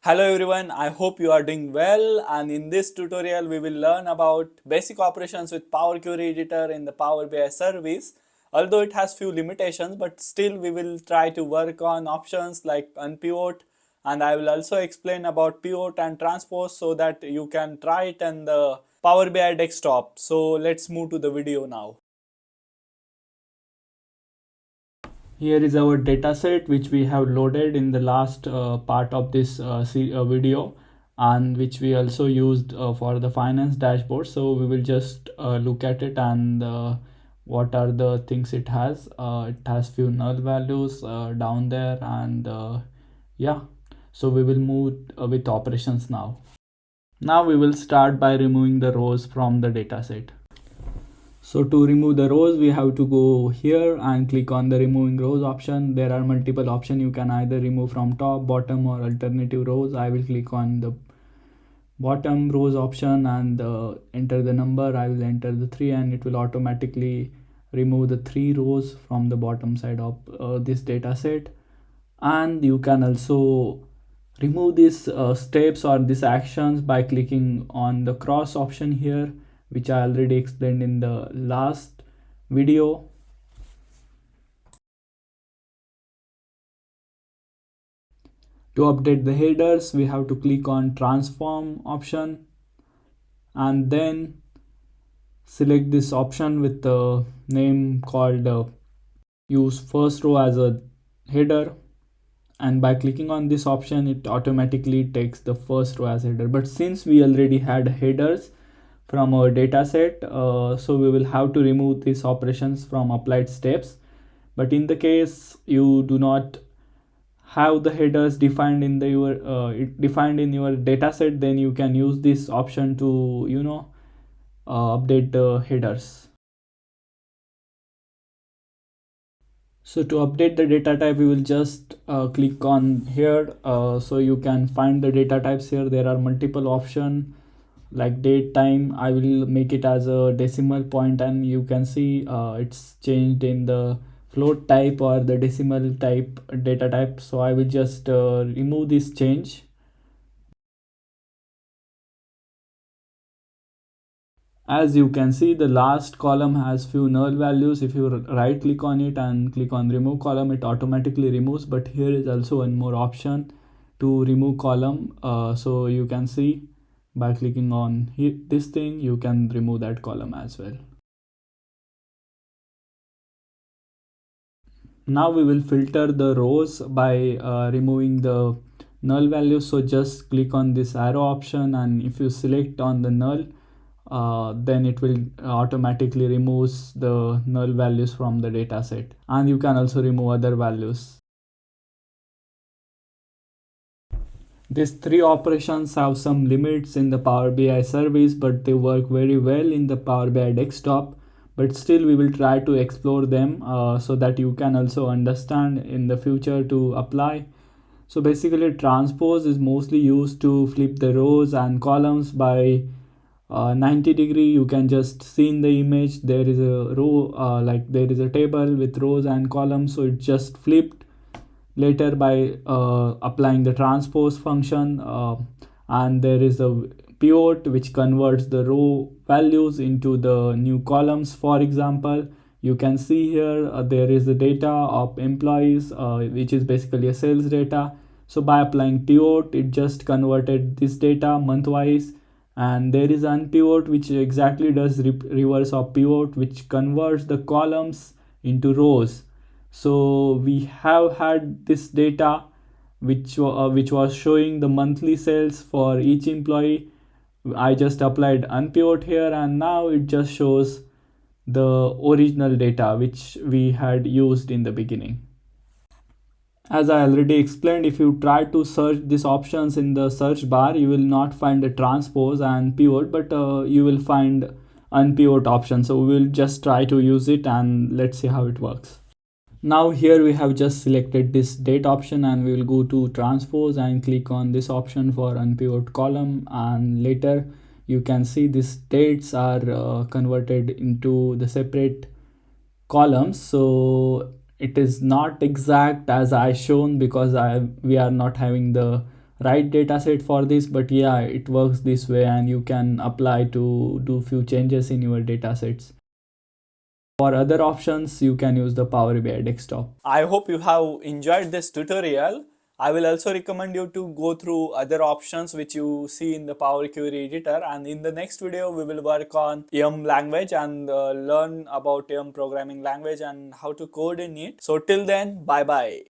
Hello everyone, I hope you are doing well, and in this tutorial we will learn about basic operations with Power Query Editor in the Power BI service. Although it has few limitations, but still we will try to work on options like unpivot, and I will also explain about pivot and transpose so that you can try it in the Power BI desktop. So let's move to the video now. Here is our dataset which we have loaded in the last part of this video, and which we also used for the finance dashboard. So we will just look at it and what are the things it has. It has few null values down there, and yeah, so we will move with operations now. Now we will start by removing the rows from the dataset. So to remove the rows, we have to go here and click on the removing rows option. There are multiple options. You can either remove from top, bottom, or alternative rows. I will click on the bottom rows option and enter the number. I will enter the 3, and it will automatically remove the 3 rows from the bottom side of this data set. And you can also remove these steps or these actions by clicking on the cross option here, which I already explained in the last video. To update the headers, we have to click on transform option and then select this option with the name called use first row as a header, and by clicking on this option it automatically takes the first row as header. But since we already had headers from our data set, so we will have to remove these operations from applied steps. But in the case you do not have the headers defined in the defined in your data set, then you can use this option to update the headers. So to update the data type, we will just click on here. So you can find the data types here. There are multiple options like date, time. I will make it as a decimal point, and you can see it's changed in the float type or the decimal type data type. So I will just remove this change. As you can see, the last column has few null values. If you right click on it and click on remove column, it automatically removes. But here is also one more option to remove column. So you can see by clicking on this thing, you can remove that column as well. Now we will filter the rows by removing the null values. So just click on this arrow option, and if you select on the null, then it will automatically removes the null values from the data set, and you can also remove other values. These 3 operations have some limits in the Power BI service, but they work very well in the Power BI desktop. But still we will try to explore them so that you can also understand in the future to apply. So basically transpose is mostly used to flip the rows and columns by 90-degree. You can just see in the image there is a row, like there is a table with rows and columns, so it just flipped later by applying the transpose function, and there is a pivot which converts the row values into the new columns. For example, you can see here there is the data of employees, which is basically a sales data. So by applying pivot, it just converted this data month wise, and there is unpivot which exactly does reverse of pivot, which converts the columns into rows. So we have had this data which was showing the monthly sales for each employee. I just applied unpivot here, and now it just shows the original data which we had used in the beginning. As I already explained, if you try to search these options in the search bar, you will not find the transpose and pivot, but you will find unpivot option. So we will just try to use it, and let's see how it works. Now here we have just selected this date option, and we will go to transpose and click on this option for unpivot column, and later you can see these dates are converted into the separate columns. So it is not exact as I shown because we are not having the right dataset for this, but yeah, it works this way and you can apply to do few changes in your datasets. For other options, you can use the Power BI desktop. I hope you have enjoyed this tutorial. I will also recommend you to go through other options which you see in the Power Query editor, and in the next video we will work on YUM language and learn about YUM programming language and how to code in it. So till then, bye bye.